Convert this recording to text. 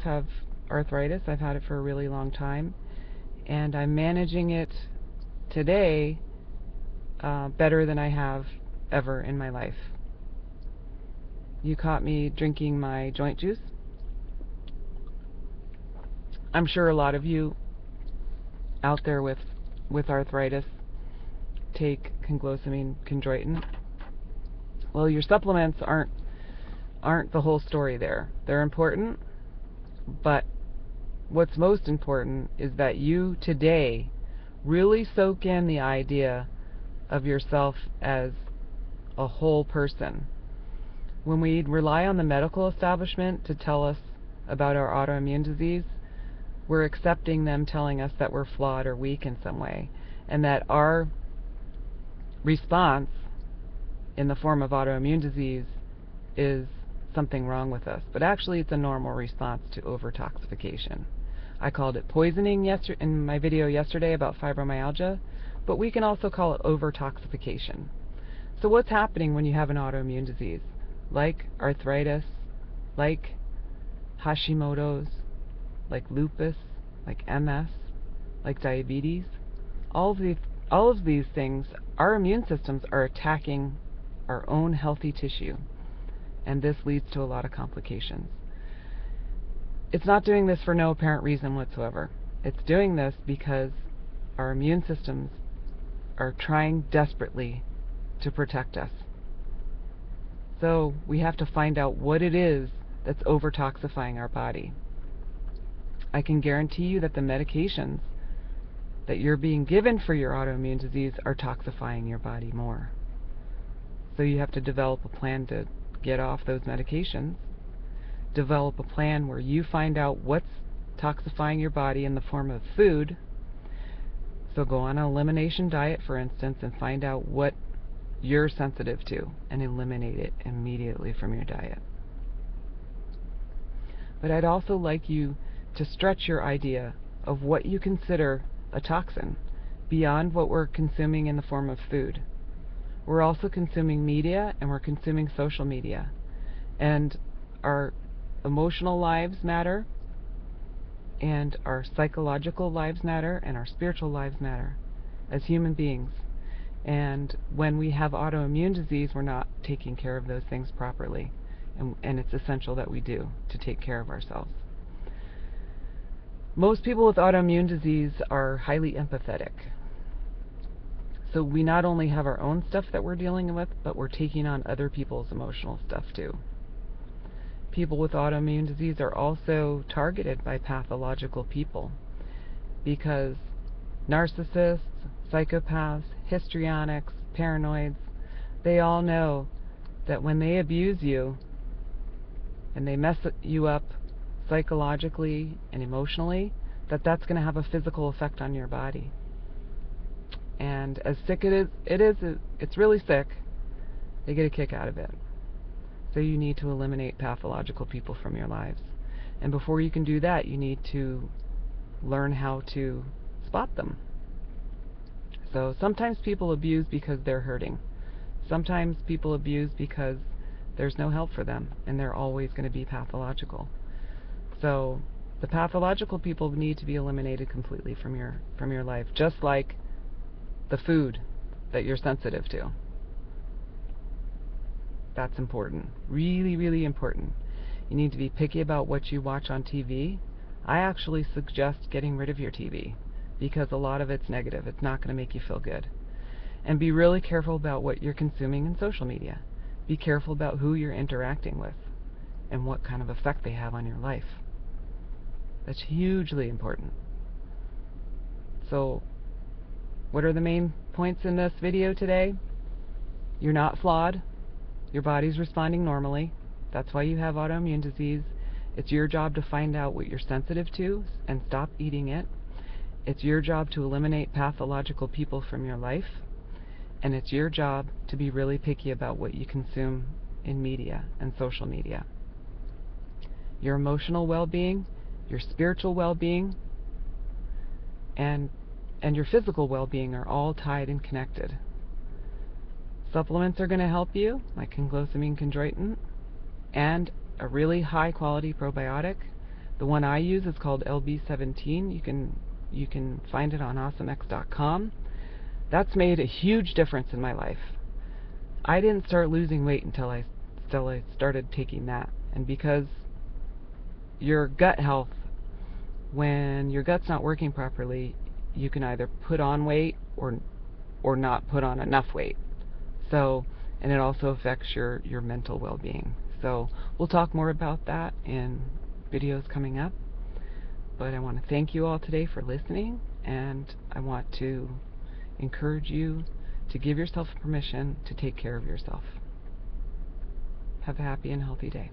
have arthritis. I've had it for a really long time, and I'm managing it today better than I have ever in my life. You caught me drinking my joint juice. I'm sure a lot of you out there with arthritis take conglosamine chondroitin. Well, your supplements aren't the whole story there. They're important, but what's most important is that you today really soak in the idea of yourself as a whole person. When we rely on the medical establishment to tell us about our autoimmune disease, we're accepting them telling us that we're flawed or weak in some way, and that our response in the form of autoimmune disease is something wrong with us. But actually it's a normal response to overtoxification. I called it poisoning in my video yesterday about fibromyalgia, but we can also call it overtoxification. So what's happening when you have an autoimmune disease, like arthritis, like Hashimoto's, like lupus, like MS, like diabetes? All of these things, our immune systems are attacking our own healthy tissue, and this leads to a lot of complications. It's not doing this for no apparent reason whatsoever. It's doing this because our immune systems are trying desperately to protect us. So we have to find out what it is that's overtoxifying our body. I can guarantee you that the medications that you're being given for your autoimmune disease are toxifying your body more. So you have to develop a plan to get off those medications. Develop a plan where you find out what's toxifying your body in the form of food. So go on an elimination diet, for instance, and find out what you're sensitive to and eliminate it immediately from your diet. But I'd also like you to stretch your idea of what you consider a toxin beyond what we're consuming in the form of food. We're also consuming media, and we're consuming social media. And our emotional lives matter, and our psychological lives matter, and our spiritual lives matter as human beings. And when we have autoimmune disease, we're not taking care of those things properly. And it's essential that we do to take care of ourselves. Most people with autoimmune disease are highly empathetic. So we not only have our own stuff that we're dealing with, but we're taking on other people's emotional stuff too. People with autoimmune disease are also targeted by pathological people because narcissists, psychopaths, histrionics, paranoids, they all know that when they abuse you and they mess you up psychologically and emotionally, that's going to have a physical effect on your body. And as sick it's really sick, they get a kick out of it. So you need to eliminate pathological people from your lives. And before you can do that, you need to learn how to spot them. So sometimes people abuse because they're hurting. Sometimes people abuse because there's no help for them, and they're always going to be pathological. So the pathological people need to be eliminated completely from your life, just like the food that you're sensitive to. That's important. Really, really important. You need to be picky about what you watch on TV. I actually suggest getting rid of your TV because a lot of it's negative. It's not going to make you feel good. And be really careful about what you're consuming in social media. Be careful about who you're interacting with and what kind of effect they have on your life. That's hugely important. So, what are the main points in this video today? You're not flawed. Your body's responding normally. That's why you have autoimmune disease. It's your job to find out what you're sensitive to and stop eating it. It's your job to eliminate pathological people from your life. And it's your job to be really picky about what you consume in media and social media. Your emotional well-being, your spiritual well-being, and your physical well-being are all tied and connected. Supplements are going to help you, like conglosamine chondroitin, and a really high-quality probiotic. The one I use is called LB17. You can find it on awesomex.com. That's made a huge difference in my life. I didn't start losing weight until I started taking that. And because your gut health, when your gut's not working properly, you can either put on weight or not put on enough weight. So, and it also affects your mental well-being. So we'll talk more about that in videos coming up. But I want to thank you all today for listening, and I want to encourage you to give yourself permission to take care of yourself. Have a happy and healthy day.